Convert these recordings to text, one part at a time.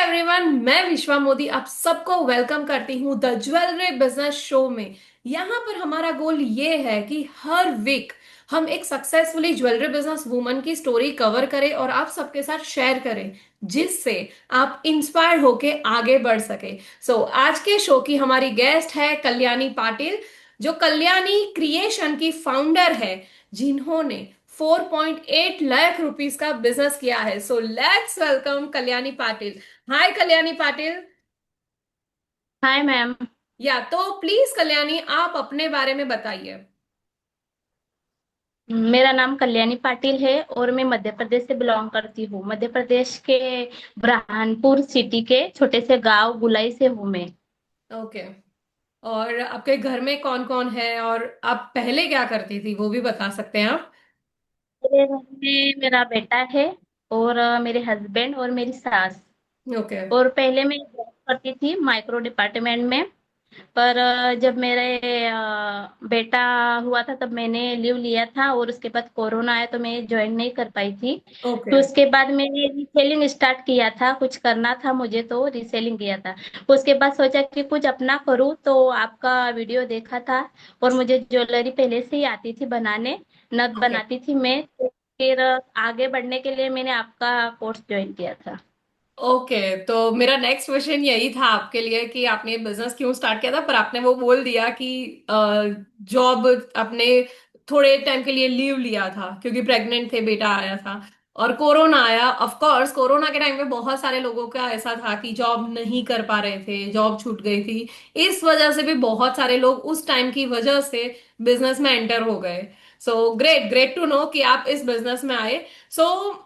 Everyone, मैं विश्वा मोदी आप सबको वेलकम करती हूँ द ज्वेलरी बिजनेस शो में। यहाँ पर हमारा गोल ये है कि हर वीक हम एक सक्सेसफुली ज्वेलरी बिजनेस वुमन की स्टोरी कवर करें और आप सबके साथ शेयर करें, जिससे आप इंस्पायर होके आगे बढ़ सके। आज के शो की हमारी गेस्ट है कल्याणी पाटिल, जो कल्याणी क्रिएशन की फाउंडर है, जिन्होंने 4.8 लाख रुपीस का बिजनेस किया है। So let's welcome Kalyani Patil. Hi Kalyani Patil. Hi ma'am. या तो प्लीज कल्याणी, आप अपने बारे में बताइए। मेरा नाम कल्याणी पाटिल है और मैं मध्य प्रदेश से बिलोंग करती हूँ। मध्य प्रदेश के बुरहानपुर सिटी के छोटे से गांव गुलाई से हूँ मैं। ओके। और आपके घर में कौन कौन है और आप पहले क्या करती थी वो भी बता सकते हैं आप? मेरे घर में मेरा बेटा है और मेरे हस्बैंड और मेरी सास। ओके। और पहले मैं जॉब करती थी माइक्रो डिपार्टमेंट में। पर जब मेरे बेटा हुआ था तब मैंने लीव लिया था और उसके बाद कोरोना आया तो मैं ज्वाइन नहीं कर पाई थी। ओके। तो उसके बाद मैंने रीसेलिंग स्टार्ट किया था, कुछ करना था मुझे तो रीसेलिंग किया था। उसके बाद सोचा कि कुछ अपना करूँ तो आपका वीडियो देखा था और मुझे ज्वेलरी पहले से ही आती थी बनाने, नथ ओके। बनाती थी मैं। तो फिर आगे बढ़ने के लिए मैंने आपका कोर्स ज्वाइन किया था। ओके, तो मेरा नेक्स्ट क्वेश्चन यही था आपके लिए कि आपने बिजनेस क्यों स्टार्ट किया था, पर आपने वो बोल दिया कि जॉब आपने थोड़े टाइम के लिए लीव लिया था क्योंकि प्रेग्नेंट थे, बेटा आया था और कोरोना आया। ऑफ कोर्स कोरोना के टाइम पे बहुत सारे लोगों का ऐसा था कि जॉब नहीं कर पा रहे थे, जॉब छूट गई थी। इस वजह से भी बहुत सारे लोग उस टाइम की वजह से बिजनेस में एंटर हो गए। So great, great to know कि आप इस बिजनेस में आए। सो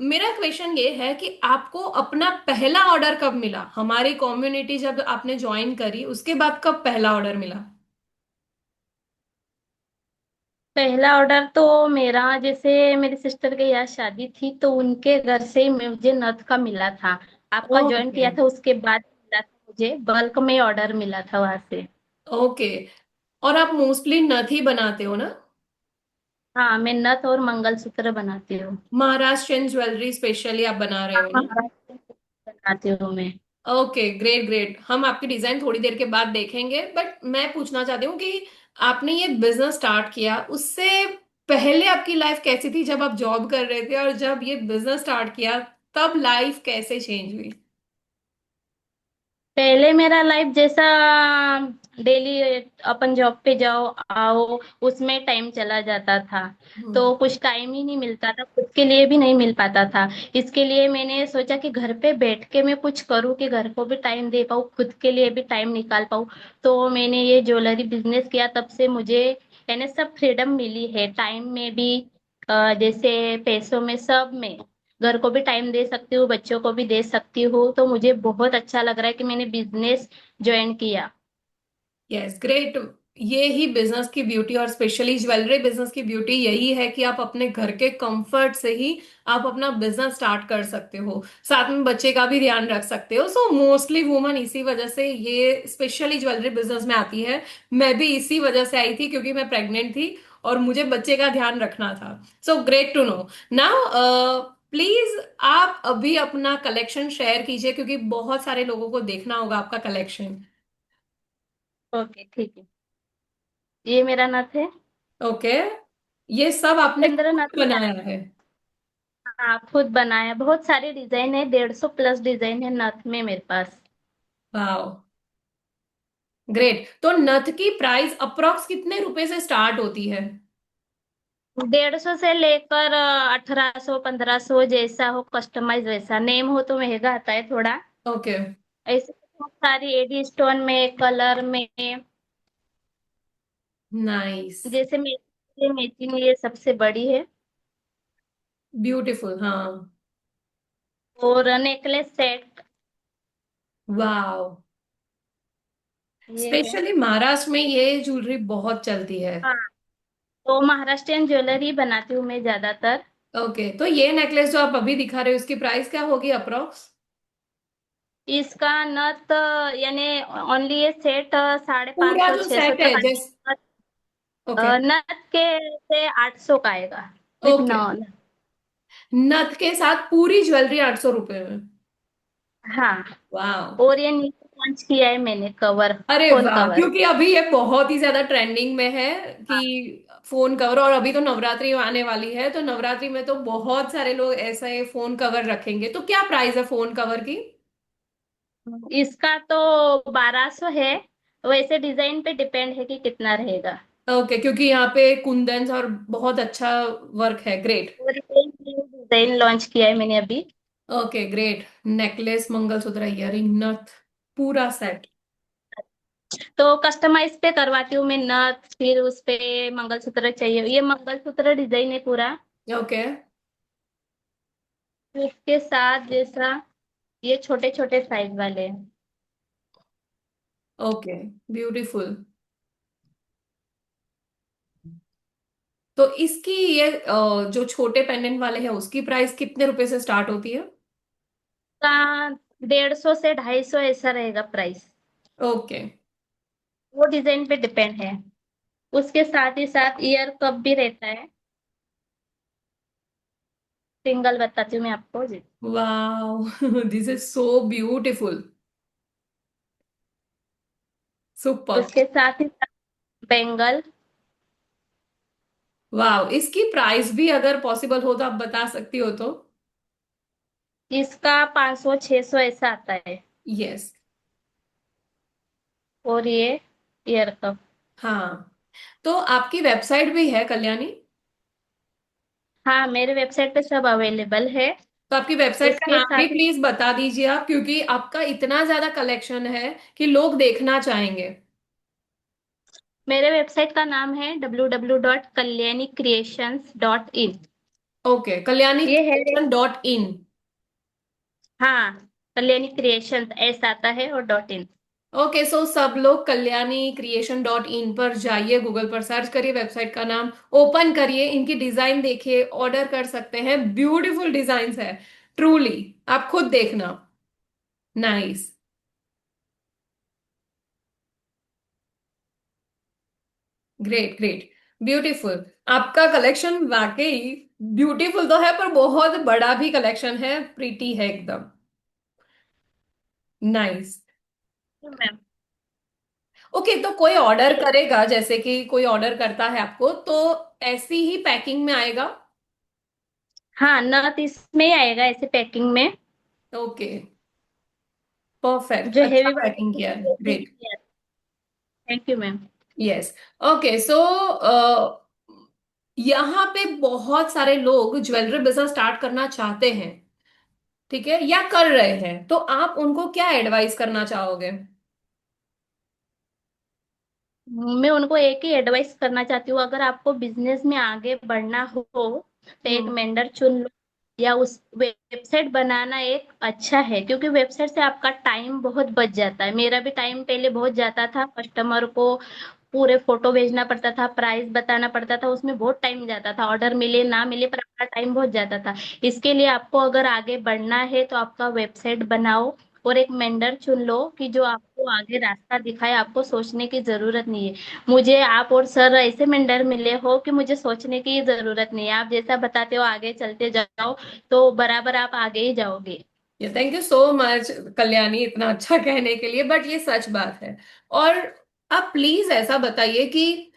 मेरा क्वेश्चन ये है कि आपको अपना पहला ऑर्डर कब मिला? हमारी कम्युनिटी जब आपने ज्वाइन करी उसके बाद कब पहला ऑर्डर मिला? पहला ऑर्डर तो मेरा, जैसे मेरी सिस्टर के यहाँ शादी थी तो उनके घर से ही मुझे नथ का मिला था। आपका ज्वाइन ओके। किया था उसके बाद मिला था, मुझे बल्क में ऑर्डर मिला था वहां से। ओके। और आप मोस्टली नथ ही बनाते हो ना? हाँ, मैं नथ और मंगलसूत्र बनाती हूँ। महाराष्ट्रियन ज्वेलरी स्पेशली आप बना रहे हाँ, हो ना? महाराष्ट्र से बनाती हूँ मैं। Okay, great great. हम आपकी डिजाइन थोड़ी देर के बाद देखेंगे, बट मैं पूछना चाहती हूँ कि आपने ये बिजनेस स्टार्ट किया उससे पहले आपकी लाइफ कैसी थी जब आप जॉब कर रहे थे, और जब ये बिजनेस स्टार्ट किया तब लाइफ कैसे चेंज हुई? पहले मेरा लाइफ जैसा डेली अपन जॉब पे जाओ आओ उसमें टाइम चला जाता था। हम्म। तो कुछ टाइम ही नहीं मिलता था, खुद के लिए भी नहीं मिल पाता था। इसके लिए मैंने सोचा कि घर पे बैठ के मैं कुछ करूँ कि घर को भी टाइम दे पाऊँ, खुद के लिए भी टाइम निकाल पाऊँ। तो मैंने ये ज्वेलरी बिजनेस किया, तब से मुझे यानी सब फ्रीडम मिली है, टाइम में भी जैसे पैसों में, सब में। घर को भी टाइम दे सकती हूँ, बच्चों को भी दे सकती हूँ, तो मुझे बहुत अच्छा लग रहा है कि मैंने बिजनेस ज्वाइन किया। Yes, great. ये ही बिजनेस की ब्यूटी, और स्पेशली ज्वेलरी बिजनेस की ब्यूटी यही है कि आप अपने घर के कंफर्ट से ही आप अपना बिजनेस स्टार्ट कर सकते हो, साथ में बच्चे का भी ध्यान रख सकते हो। सो मोस्टली वुमन इसी वजह से ये स्पेशली ज्वेलरी बिजनेस में आती है। मैं भी इसी वजह से आई थी क्योंकि मैं प्रेग्नेंट थी और मुझे बच्चे का ध्यान रखना था। So great to know. Now please आप अभी अपना कलेक्शन शेयर कीजिए क्योंकि बहुत सारे लोगों को देखना होगा आपका कलेक्शन। ओके, ठीक है। ये मेरा नथ है। ओके। ये सब आपने चंद्र खुद नथ में बनाया है? हाँ, खुद बनाया। बहुत सारे डिजाइन है, 150 प्लस डिजाइन है नथ में मेरे पास। वाह, ग्रेट। तो नथ की प्राइस अप्रोक्स कितने रुपए से स्टार्ट होती है? 150 से लेकर 1800 1500, जैसा हो कस्टमाइज वैसा। नेम हो तो महंगा आता है थोड़ा। ओके। ऐसे बहुत सारी एडी स्टोन में, कलर में। नाइस। जैसे मैचिंग ये सबसे बड़ी है। ब्यूटीफुल, हाँ। और नेकलेस सेट वाह। ये है। स्पेशली महाराष्ट्र में ये ज्वेलरी बहुत चलती है। हाँ, तो महाराष्ट्रियन ज्वेलरी बनाती हूँ मैं ज्यादातर। ओके, तो ये नेकलेस जो आप अभी दिखा रहे हो उसकी प्राइस क्या होगी अप्रोक्स? इसका नथ यानी ओनली ये सेट 550 पूरा जो 600 सेट है तक जैस आएगा। ओके। नथ के से 800 का आएगा विथ ओके, नॉन। नथ के साथ पूरी ज्वेलरी 800 रुपए में? हाँ, वाह। और ये नीचे लॉन्च किया है मैंने कवर, अरे फोन वाह, कवर। क्योंकि अभी ये बहुत ही ज्यादा ट्रेंडिंग में है कि फोन कवर, और अभी तो नवरात्रि आने वाली है, तो नवरात्रि में तो बहुत सारे लोग ऐसे फोन कवर रखेंगे। तो क्या प्राइस है फोन कवर की? इसका तो 1200 है। वैसे डिजाइन पे डिपेंड है कि कितना रहेगा। ओके, क्योंकि यहाँ पे कुंदन और बहुत अच्छा वर्क है। ग्रेट। और ये न्यू डिजाइन लॉन्च किया है मैंने अभी। Okay great. Necklace, mangalsutra, earring, नथ, पूरा सेट। तो कस्टमाइज पे करवाती हूँ मैं नथ, फिर उस पे मंगलसूत्र चाहिए, ये मंगलसूत्र डिजाइन है पूरा। ओके। फिर उसके साथ जैसा ये छोटे छोटे साइज वाले हैं। Okay, beautiful. तो इसकी ये जो छोटे पेंडेंट वाले हैं उसकी प्राइस कितने रुपए से स्टार्ट होती है? का 150 से 250 ऐसा रहेगा प्राइस। ओके। वो डिजाइन पे डिपेंड है। उसके साथ ही साथ ईयर कप भी रहता है। सिंगल बताती हूँ मैं आपको जी। Wow this is so beautiful. Super. उसके साथ ही साथ बेंगल। वाओ, इसकी प्राइस भी अगर पॉसिबल हो तो आप बता सकती हो तो? इसका 500 600 ऐसा आता है। यस। और ये ईयर कप। हाँ, तो आपकी वेबसाइट भी है कल्याणी? हाँ, मेरे वेबसाइट पे सब अवेलेबल है। तो आपकी वेबसाइट का उसके नाम भी साथ ही प्लीज बता दीजिए आप, क्योंकि आपका इतना ज्यादा कलेक्शन है कि लोग देखना चाहेंगे। मेरे वेबसाइट का नाम है www.kalyani creations.in। ओके, कल्याणी ये है। Creation dot in. हाँ, कल्याणी क्रिएशंस ऐसा आता है और .in। ओके, सो सब लोग कल्याणी क्रिएशन डॉट इन पर जाइए, गूगल पर सर्च करिए, वेबसाइट का नाम ओपन करिए, इनकी डिजाइन देखिए, ऑर्डर कर सकते हैं। ब्यूटीफुल डिजाइन्स है, ट्रूली। आप खुद देखना। नाइस। Great great. ब्यूटीफुल। आपका कलेक्शन वाकई ब्यूटीफुल तो है, पर बहुत बड़ा भी कलेक्शन है, प्रीटी है एकदम। नाइस। मैम। ओके, तो कोई ऑर्डर करेगा, जैसे कि कोई ऑर्डर करता है आपको, तो ऐसी ही पैकिंग में आएगा? हाँ, नथ इसमें ही आएगा ऐसे पैकिंग में। ओके, परफेक्ट, जो अच्छा हेवी वाले पैकिंग किया है, इसमें ग्रेट। नहीं आते। Thank you ma'am. Yes. Okay, so यहाँ पे बहुत सारे लोग ज्वेलरी बिजनेस स्टार्ट करना चाहते हैं, ठीक है, या कर रहे हैं, तो आप उनको क्या एडवाइस करना चाहोगे? मैं उनको एक ही एडवाइस करना चाहती हूँ, अगर आपको बिजनेस में आगे बढ़ना हो तो एक हम्म। मेंटर चुन लो, या उस वेबसाइट बनाना एक अच्छा है, क्योंकि वेबसाइट से आपका टाइम बहुत बच जाता है। मेरा भी टाइम पहले बहुत जाता था, कस्टमर को पूरे फोटो भेजना पड़ता था, प्राइस बताना पड़ता था, उसमें बहुत टाइम जाता था, ऑर्डर मिले ना मिले पर आपका टाइम बहुत जाता था। इसके लिए आपको अगर आगे बढ़ना है तो आपका वेबसाइट बनाओ, और एक मेंटर चुन लो कि जो आपको आगे रास्ता दिखाए, आपको सोचने की जरूरत नहीं है। मुझे आप और सर ऐसे मेंटर मिले हो कि मुझे सोचने की जरूरत नहीं है, आप जैसा बताते हो आगे चलते जाओ तो बराबर आप आगे ही जाओगे। ये thank you so much Kalyani, इतना अच्छा कहने के लिए, बट ये सच बात है। और आप प्लीज ऐसा बताइए कि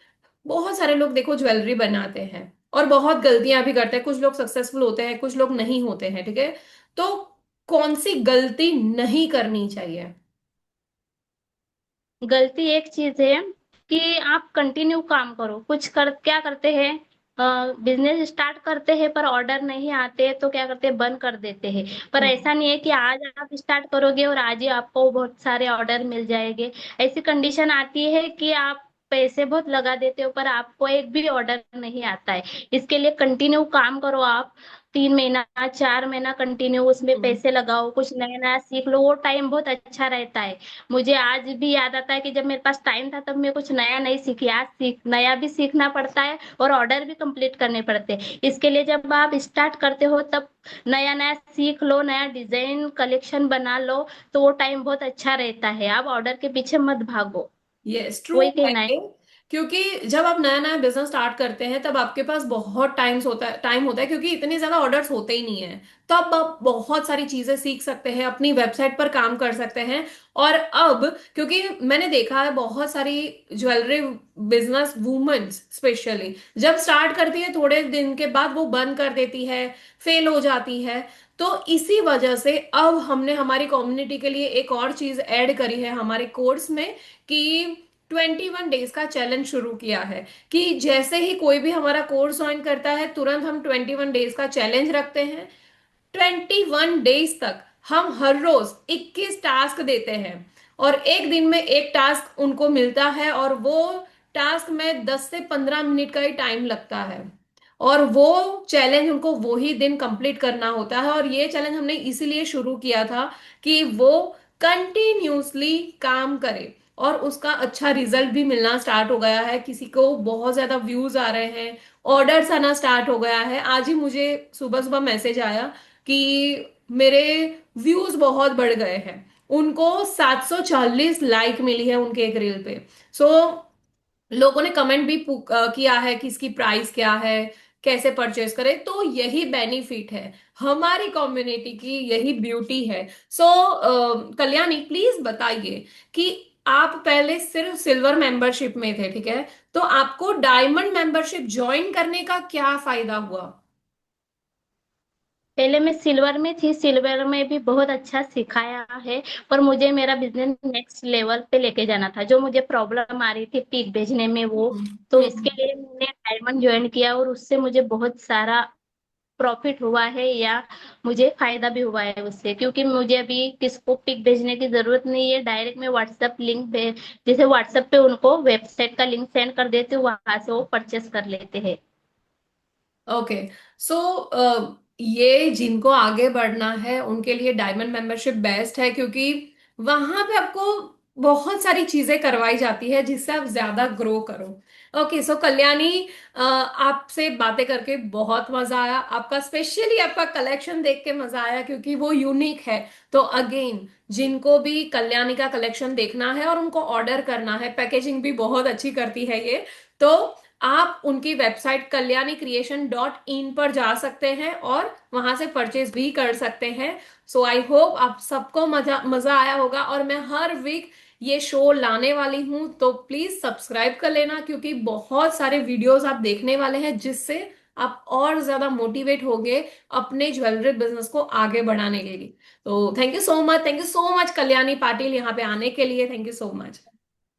बहुत सारे लोग देखो ज्वेलरी बनाते हैं और बहुत गलतियां भी करते हैं, कुछ लोग सक्सेसफुल होते हैं, कुछ लोग नहीं होते हैं, ठीक है? तो कौन सी गलती नहीं करनी चाहिए? गलती एक चीज है कि आप कंटिन्यू काम करो, कुछ कर क्या करते हैं, बिजनेस स्टार्ट करते हैं पर ऑर्डर नहीं आते तो क्या करते हैं, बंद कर देते हैं। पर हम्म। ऐसा नहीं है कि आज आप स्टार्ट करोगे और आज ही आपको बहुत सारे ऑर्डर मिल जाएंगे। ऐसी कंडीशन आती है कि आप पैसे बहुत लगा देते हो पर आपको एक भी ऑर्डर नहीं आता है। इसके लिए कंटिन्यू काम करो आप, 3 महीना 4 महीना कंटिन्यू उसमें हम्म। पैसे लगाओ, कुछ नया नया सीख लो, वो टाइम बहुत अच्छा रहता है। मुझे आज भी याद आता है कि जब मेरे पास टाइम था तब मैं कुछ नया नहीं सीखी, आज सीख नया भी सीखना पड़ता है और ऑर्डर भी कंप्लीट करने पड़ते हैं। इसके लिए जब आप स्टार्ट करते हो तब नया नया सीख लो, नया डिजाइन कलेक्शन बना लो, तो वो टाइम बहुत अच्छा रहता है। आप ऑर्डर के पीछे मत भागो। यस, ट्रू वही है कहना है। ये। क्योंकि जब आप नया नया बिजनेस स्टार्ट करते हैं तब आपके पास बहुत टाइम होता है क्योंकि इतने ज्यादा ऑर्डर्स होते ही नहीं है। तो अब आप बहुत सारी चीजें सीख सकते हैं, अपनी वेबसाइट पर काम कर सकते हैं। और अब क्योंकि मैंने देखा है बहुत सारी ज्वेलरी बिजनेस वुमेन्स स्पेशली जब स्टार्ट करती है थोड़े दिन के बाद वो बंद कर देती है, फेल हो जाती है। तो इसी वजह से अब हमने हमारी कम्युनिटी के लिए एक और चीज ऐड करी है हमारे कोर्स में कि 21 डेज का चैलेंज शुरू किया है। कि जैसे ही कोई भी हमारा कोर्स ज्वाइन करता है तुरंत हम 21 डेज का चैलेंज रखते हैं। 21 डेज तक हम हर रोज 21 टास्क देते हैं और एक दिन में एक टास्क उनको मिलता है और वो टास्क में 10 से 15 मिनट का ही टाइम लगता है। और वो चैलेंज उनको वो ही दिन कंप्लीट करना होता है। और ये चैलेंज हमने इसीलिए शुरू किया था कि वो कंटिन्यूसली काम करे और उसका अच्छा रिजल्ट भी मिलना स्टार्ट हो गया है। किसी को बहुत ज्यादा व्यूज आ रहे हैं, ऑर्डर्स आना स्टार्ट हो गया है। आज ही मुझे सुबह सुबह मैसेज आया कि मेरे व्यूज बहुत बढ़ गए हैं। उनको 740 लाइक मिली है उनके एक रील पे। सो लोगों ने कमेंट भी किया है कि इसकी प्राइस क्या है, कैसे परचेस करें। तो यही बेनिफिट है हमारी कम्युनिटी की, यही ब्यूटी है। सो कल्याणी प्लीज बताइए कि आप पहले सिर्फ सिल्वर मेंबरशिप में थे, ठीक है, तो आपको डायमंड मेंबरशिप ज्वाइन करने का क्या फायदा हुआ? पहले मैं सिल्वर में थी, सिल्वर में भी बहुत अच्छा सिखाया है। पर मुझे मेरा बिजनेस नेक्स्ट लेवल पे लेके जाना था, जो मुझे प्रॉब्लम आ रही थी पिक भेजने में वो। हम्म। तो इसके हम्म। लिए मैंने डायमंड ज्वाइन किया और उससे मुझे बहुत सारा प्रॉफिट हुआ है, या मुझे फायदा भी हुआ है उससे, क्योंकि मुझे अभी किसको पिक भेजने की जरूरत नहीं है। डायरेक्ट मैं व्हाट्सएप लिंक भेज, जैसे व्हाट्सएप पे उनको वेबसाइट का लिंक सेंड कर देती हूँ, वहां से वो परचेस कर लेते हैं। ओके। सो ये जिनको आगे बढ़ना है उनके लिए डायमंड मेंबरशिप बेस्ट है क्योंकि वहां पे आपको बहुत सारी चीजें करवाई जाती है जिससे आप ज्यादा ग्रो करो। ओके, सो कल्याणी, आपसे बातें करके बहुत मजा आया। आपका स्पेशली आपका कलेक्शन देख के मजा आया क्योंकि वो यूनिक है। तो अगेन, जिनको भी कल्याणी का कलेक्शन देखना है और उनको ऑर्डर करना है, पैकेजिंग भी बहुत अच्छी करती है ये, तो आप उनकी वेबसाइट kalyani creation.in पर जा सकते हैं और वहां से परचेज भी कर सकते हैं। सो आई होप आप सबको मजा मजा आया होगा और मैं हर वीक ये शो लाने वाली हूं। तो प्लीज सब्सक्राइब कर लेना क्योंकि बहुत सारे वीडियोस आप देखने वाले हैं जिससे आप और ज्यादा मोटिवेट होगे अपने ज्वेलरी बिजनेस को आगे बढ़ाने के लिए। तो thank you so much, thank you so much Kalyani Patil यहाँ पे आने के लिए। Thank you so much.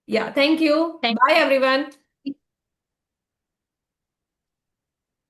या thank you. Thank bye everyone.